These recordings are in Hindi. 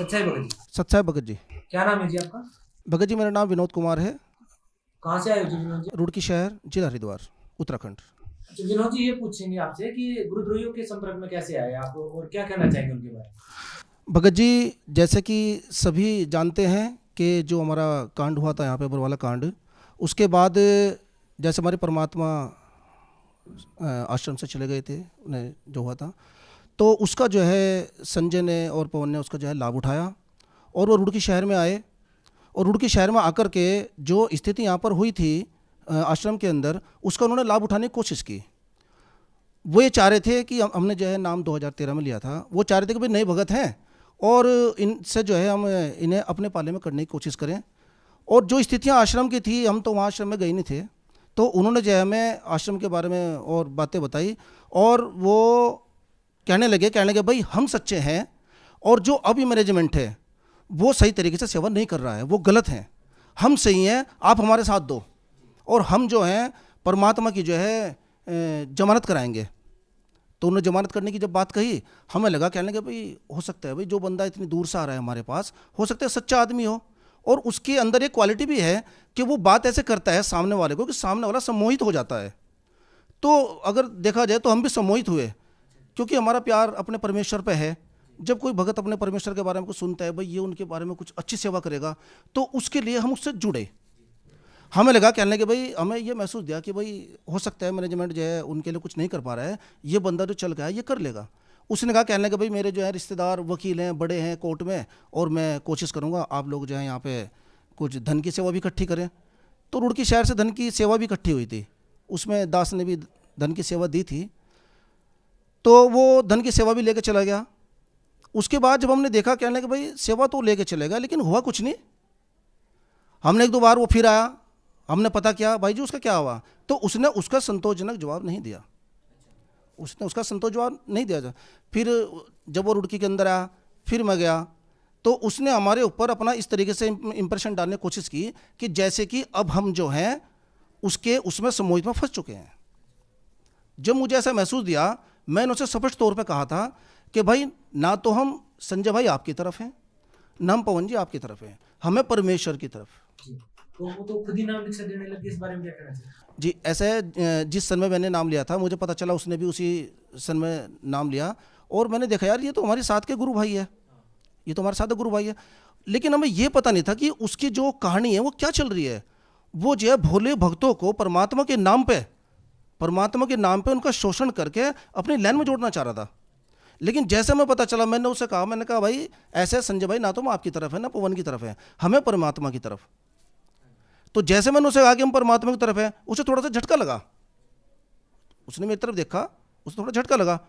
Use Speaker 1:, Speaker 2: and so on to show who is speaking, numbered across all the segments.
Speaker 1: सच्चाई भगत जी।
Speaker 2: सत्साई भगत जी।
Speaker 1: क्या नाम है जी आपका?
Speaker 2: भगत जी मेरा नाम विनोद कुमार है।
Speaker 1: कहाँ से आए हो जी विनोद जी?
Speaker 2: रुड़की शहर, जिला हरिद्वार, उत्तराखंड।
Speaker 1: अच्छा विनोद जी, ये पूछेंगे आपसे कि गुरुद्रोहियों के संपर्क में कैसे आए आप और क्या कहना चाहेंगे उनके बारे में?
Speaker 2: भगत जी, जैसे कि सभी जानते हैं कि जो हमारा कांड हुआ था यहाँ पे बरवाला कांड, उसके बाद जैसे हमारे परमात्मा आश्रम से चले गए थे, उन्हें जो हुआ था, तो उसका जो है संजय ने और पवन ने उसका जो है लाभ उठाया और वो रुड़की शहर में आए। और रुड़की शहर में आकर के जो स्थिति यहाँ पर हुई थी आश्रम के अंदर, उसका उन्होंने लाभ उठाने की कोशिश की। वो ये चाह रहे थे कि हमने जो है नाम 2013 में लिया था, वो चाह रहे थे कि भाई नए भगत हैं और इनसे जो है हम इन्हें अपने पाले में करने की कोशिश करें। और जो स्थितियाँ आश्रम की थी, हम तो वहाँ आश्रम में गए नहीं थे, तो उन्होंने जो है हमें आश्रम के बारे में और बातें बताई और वो कहने लगे भाई हम सच्चे हैं और जो अभी मैनेजमेंट है वो सही तरीके से सेवा नहीं कर रहा है, वो गलत है, हम सही हैं, आप हमारे साथ दो और हम जो हैं परमात्मा की जो है जमानत कराएंगे। तो उन्होंने जमानत करने की जब बात कही, हमें लगा, कहने लगे भाई हो सकता है भाई जो बंदा इतनी दूर से आ रहा है हमारे पास, हो सकता है सच्चा आदमी हो और उसके अंदर एक क्वालिटी भी है कि वो बात ऐसे करता है सामने वाले को कि सामने वाला सम्मोहित हो जाता है। तो अगर देखा जाए तो हम भी सम्मोहित हुए, क्योंकि हमारा प्यार अपने परमेश्वर पे है। जब कोई भगत अपने परमेश्वर के बारे में कुछ सुनता है, भाई ये उनके बारे में कुछ अच्छी सेवा करेगा, तो उसके लिए हम उससे जुड़े। हमें लगा, कहने के भाई हमें ये महसूस दिया कि भाई हो सकता है मैनेजमेंट जो है उनके लिए कुछ नहीं कर पा रहा है, ये बंदा जो चल गया है ये कर लेगा। उसने कहा, कहने के भाई मेरे जो है रिश्तेदार वकील हैं, बड़े हैं कोर्ट में, और मैं कोशिश करूँगा आप लोग जो है यहाँ पे कुछ धन की सेवा भी इकट्ठी करें। तो रुड़की शहर से धन की सेवा भी इकट्ठी हुई थी, उसमें दास ने भी धन की सेवा दी थी, तो वो धन की सेवा भी लेके चला गया। उसके बाद जब हमने देखा, कहने के भाई सेवा तो लेके चलेगा लेकिन हुआ कुछ नहीं। हमने एक दो बार वो फिर आया, हमने पता किया भाई जी उसका क्या हुआ, तो उसने उसका संतोषजनक जवाब नहीं दिया, उसने उसका संतोष जवाब नहीं दिया। फिर जब वो रुड़की के अंदर आया, फिर मैं गया, तो उसने हमारे ऊपर अपना इस तरीके से इंप्रेशन डालने की कोशिश की कि जैसे कि अब हम जो हैं उसके उसमें सम्मोहित में फंस चुके हैं। जब मुझे ऐसा महसूस दिया, मैंने उसे स्पष्ट तौर पे कहा था कि भाई ना तो हम संजय भाई आपकी तरफ हैं, ना हम पवन जी आपकी तरफ हैं, हमें परमेश्वर की तरफ।
Speaker 1: तो वो तो खुद ही नाम दीक्षा देने लगे, इस बारे में क्या कहना चाहिए?
Speaker 2: जी, ऐसे जिस सन में मैंने नाम लिया था, मुझे पता चला उसने भी उसी सन में नाम लिया और मैंने देखा यार ये तो हमारे साथ के गुरु भाई है, ये तो हमारे साथ गुरु भाई है। लेकिन हमें ये पता नहीं था कि उसकी जो कहानी है वो क्या चल रही है। वो जो है भोले भक्तों को परमात्मा के नाम पे उनका शोषण करके अपनी लाइन में जोड़ना चाह रहा था। लेकिन जैसे हमें पता चला, मैंने उससे कहा, मैंने कहा भाई ऐसे संजय भाई ना तो हम आपकी तरफ है ना पवन की तरफ है, हमें परमात्मा की तरफ। तो जैसे मैंने उसे कहा कि हम परमात्मा की तरफ है, उसे थोड़ा सा झटका लगा, उसने मेरी तरफ देखा, उसे थोड़ा झटका लगा।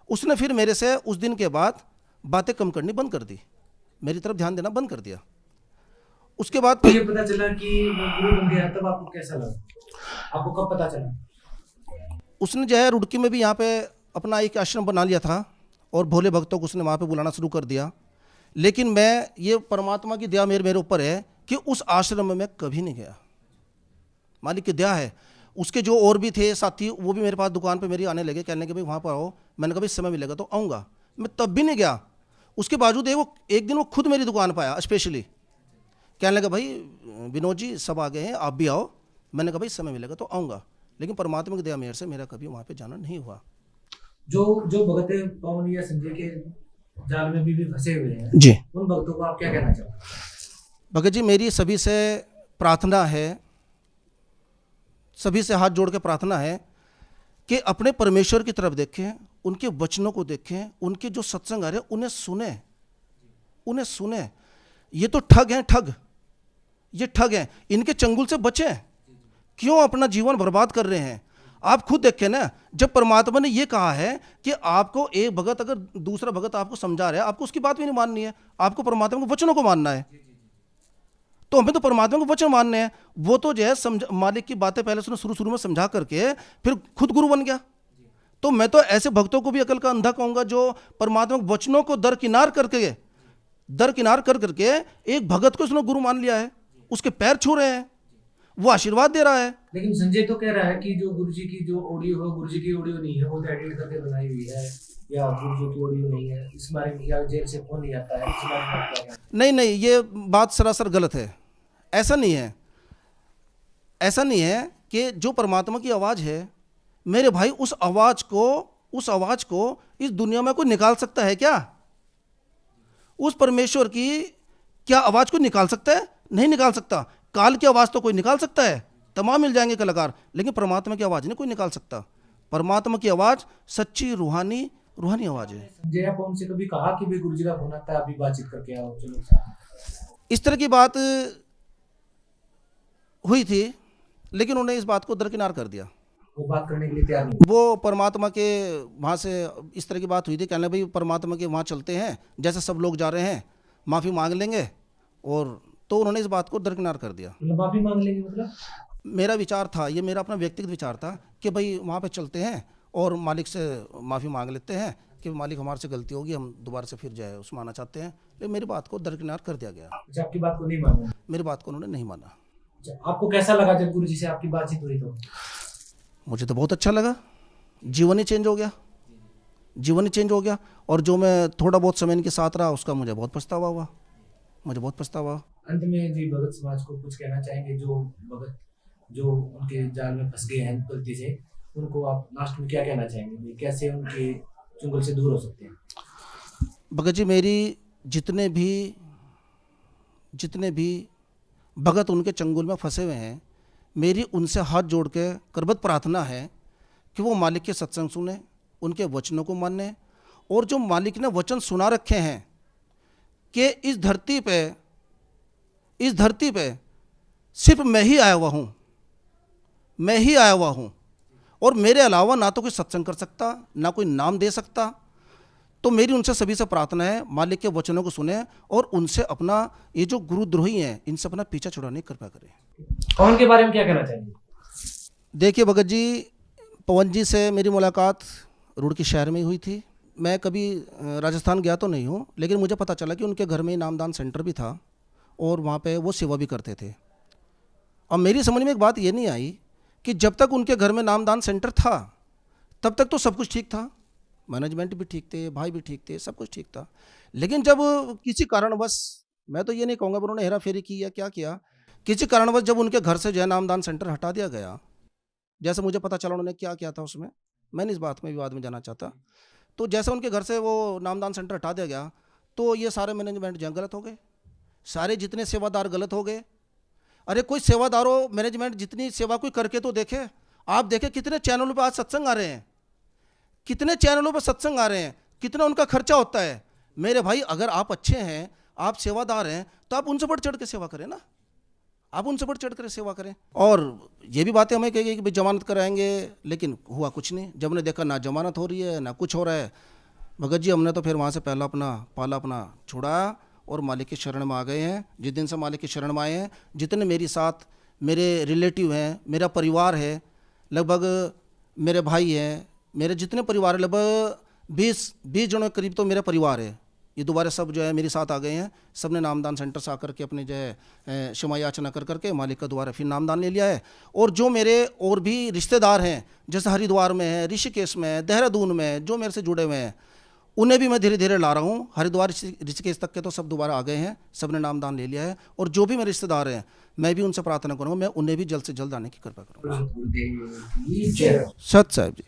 Speaker 2: उसने फिर मेरे से उस दिन के बाद बातें कम करनी बंद कर दी, मेरी तरफ ध्यान देना बंद कर दिया। उसके बाद
Speaker 1: तो ये पता चला कि वो गुरु बन गया, तब आपको कैसा लगा? आपको कब पता चला?
Speaker 2: उसने जो है रुड़की में भी यहाँ पे अपना एक आश्रम बना लिया था और भोले भक्तों को उसने वहाँ पे बुलाना शुरू कर दिया। लेकिन मैं, ये परमात्मा की दया मेरे ऊपर है कि उस आश्रम में मैं कभी नहीं गया, मालिक की दया है। उसके जो और भी थे साथी, वो भी मेरे पास दुकान पे मेरी आने लगे, कहने के भाई वहाँ पर आओ। मैंने कहा भाई समय मिलेगा तो आऊँगा, मैं तब भी नहीं गया। उसके बावजूद एक दिन वो खुद मेरी दुकान पर आया स्पेशली, कहने लगा भाई विनोद जी सब आ गए हैं, आप भी आओ। मैंने कहा भाई समय मिलेगा तो आऊँगा, लेकिन परमात्मा की दया मेरे से मेरा कभी वहाँ पे जाना नहीं हुआ।
Speaker 1: जो जो भगत पवन या संजय के जाल में भी फंसे हुए हैं
Speaker 2: जी,
Speaker 1: उन भक्तों को आप क्या कहना चाहोगे?
Speaker 2: भगत जी मेरी सभी से प्रार्थना है, सभी से हाथ जोड़ के प्रार्थना है कि अपने परमेश्वर की तरफ देखें, उनके वचनों को देखें, उनके जो सत्संग आ रहे उन्हें सुने। ये तो ठग हैं, ये ठग हैं, इनके चंगुल से बचें। क्यों अपना जीवन बर्बाद कर रहे हैं? आप खुद देखें ना, जब परमात्मा ने ये कहा है कि आपको एक भगत, अगर दूसरा भगत आपको समझा रहा है, आपको उसकी बात भी नहीं माननी है, आपको परमात्मा के वचनों को मानना है। तो हमें तो परमात्मा के वचन मानने हैं। वो तो जो है मालिक की बातें पहले उसने शुरू में समझा करके फिर खुद गुरु बन गया। तो मैं तो ऐसे भक्तों को भी अकल का अंधा कहूंगा जो परमात्मा के वचनों को दरकिनार कर करके एक भगत को उसने गुरु मान लिया है, उसके पैर छू रहे हैं, वो आशीर्वाद दे रहा है।
Speaker 1: लेकिन संजय तो कह रहा है कि जो गुरुजी की जो ऑडियो हो, गुरुजी की ऑडियो नहीं है, वो तो एडिट करके बनाई हुई है, या गुरुजी की ऑडियो नहीं है इस बारे में, या जेल से फोन नहीं आता है, इस बारे में आप क्या कहना
Speaker 2: नहीं नहीं, ये बात सरासर गलत है। ऐसा नहीं है, ऐसा नहीं है कि जो परमात्मा की आवाज़ है मेरे भाई, उस आवाज़ को इस दुनिया में कोई निकाल सकता है क्या? उस परमेश्वर की क्या आवाज़ को निकाल सकता है? नहीं निकाल सकता। काल की आवाज़ तो कोई निकाल सकता है, तमाम मिल जाएंगे कलाकार, लेकिन परमात्मा की आवाज़ नहीं कोई निकाल सकता। परमात्मा की आवाज़ सच्ची रूहानी आवाज़ है।
Speaker 1: संजय आप उनसे कभी कहा कि भाई गुरुजी का फोन आता है, अभी बातचीत करके आओ चलो साथ?
Speaker 2: इस तरह की बात हुई थी, लेकिन उन्होंने इस बात को दरकिनार कर दिया।
Speaker 1: वो बात करने के लिए तैयार नहीं?
Speaker 2: वो परमात्मा के वहाँ से इस तरह की बात हुई थी, कहने भाई परमात्मा के वहाँ चलते हैं, जैसे सब लोग जा रहे हैं, माफ़ी मांग लेंगे, और तो उन्होंने इस बात को दरकिनार कर दिया।
Speaker 1: मतलब माफी मांग लेंगे मतलब?
Speaker 2: मेरा विचार था, ये मेरा अपना व्यक्तिगत विचार था कि भाई वहाँ पे चलते हैं और मालिक से माफ़ी मांग लेते हैं कि मालिक हमारे से गलती होगी, हम दोबारा से फिर जाए उसमें आना चाहते हैं, लेकिन मेरी बात को दरकिनार कर दिया गया।
Speaker 1: अच्छा, आपकी बात को नहीं माना?
Speaker 2: मेरी बात को उन्होंने नहीं माना।
Speaker 1: अच्छा, आपको कैसा लगा जब गुरुजी से आपकी बातचीत हुई तो?
Speaker 2: मुझे तो बहुत अच्छा लगा, जीवन ही चेंज हो गया, जीवन ही चेंज हो गया। और जो मैं थोड़ा बहुत समय इनके साथ रहा उसका मुझे बहुत पछतावा हुआ, मुझे बहुत पछतावा।
Speaker 1: अंत में जी भगत समाज को कुछ कहना चाहेंगे, जो भगत जो उनके जाल में फंस गए हैं गलती से, उनको आप लास्ट में क्या कहना चाहेंगे, कैसे उनके चुंगल से दूर हो सकते हैं?
Speaker 2: भगत जी, मेरी जितने भी भगत उनके चंगुल में फंसे हुए हैं, मेरी उनसे हाथ जोड़ के करबत प्रार्थना है कि वो मालिक के सत्संग सुने, उनके वचनों को माने, और जो मालिक ने वचन सुना रखे हैं कि इस धरती पे सिर्फ मैं ही आया हुआ हूँ, और मेरे अलावा ना तो कोई सत्संग कर सकता, ना कोई नाम दे सकता। तो मेरी उनसे सभी से प्रार्थना है, मालिक के वचनों को सुने और उनसे अपना, ये जो गुरुद्रोही हैं इनसे अपना पीछा छुड़ाने की कृपा करें।
Speaker 1: पवन के बारे में क्या कहना चाहेंगे?
Speaker 2: देखिए भगत जी, पवन जी से मेरी मुलाकात रुड़की शहर में ही हुई थी। मैं कभी राजस्थान गया तो नहीं हूँ, लेकिन मुझे पता चला कि उनके घर में नामदान सेंटर भी था और वहाँ पे वो सेवा भी करते थे। अब मेरी समझ में एक बात ये नहीं आई कि जब तक उनके घर में नामदान सेंटर था तब तक तो सब कुछ ठीक था, मैनेजमेंट भी ठीक थे, भाई भी ठीक थे, सब कुछ ठीक था। लेकिन जब किसी कारणवश, मैं तो ये नहीं कहूँगा उन्होंने हेरा फेरी की या क्या किया, किसी कारणवश जब उनके घर से जो है नामदान सेंटर हटा दिया गया, जैसे मुझे पता चला उन्होंने क्या किया था उसमें, मैंने इस बात में विवाद में जाना चाहता। तो जैसे उनके घर से वो नामदान सेंटर हटा दिया गया, तो ये सारे मैनेजमेंट जो गलत हो गए, सारे जितने सेवादार गलत हो गए। अरे कोई सेवादारों, मैनेजमेंट जितनी सेवा कोई करके तो देखे। आप देखें कितने चैनलों पर आज सत्संग आ रहे हैं, कितने चैनलों पर सत्संग आ रहे हैं, कितना उनका खर्चा होता है। मेरे भाई, अगर आप अच्छे हैं, आप सेवादार हैं, तो आप उनसे बढ़ चढ़ के सेवा करें ना, आप उनसे बढ़ चढ़ कर सेवा करें। और ये भी बातें हमें कही कि भाई जमानत कराएंगे, लेकिन हुआ कुछ नहीं। जब हमने देखा ना जमानत हो रही है ना कुछ हो रहा है, भगत जी हमने तो फिर वहाँ से पाला अपना छुड़ाया और मालिक की शरण में आ गए हैं। जिस दिन से मालिक की शरण में आए हैं, जितने मेरे साथ मेरे रिलेटिव हैं, मेरा परिवार है, लगभग मेरे भाई हैं, मेरे जितने परिवार है, लगभग 20 जनों के करीब तो मेरा परिवार है, ये दोबारा सब जो है मेरे साथ आ गए हैं। सब ने नामदान सेंटर से आकर के अपने जो है क्षमा याचना कर करके मालिक का दोबारा फिर नामदान ले लिया है। और जो मेरे और भी रिश्तेदार हैं, जैसे हरिद्वार में है, ऋषिकेश में है, देहरादून में, जो मेरे से जुड़े हुए हैं, उन्हें भी मैं धीरे धीरे ला रहा हूँ। हरिद्वार ऋषिकेश तक के तो सब दोबारा आ गए हैं, सब ने नामदान ले लिया है। और जो भी मेरे रिश्तेदार हैं, मैं भी उनसे प्रार्थना करूँगा, मैं उन्हें भी जल्द से जल्द आने की कृपा करूँगा। सत साहिब जी।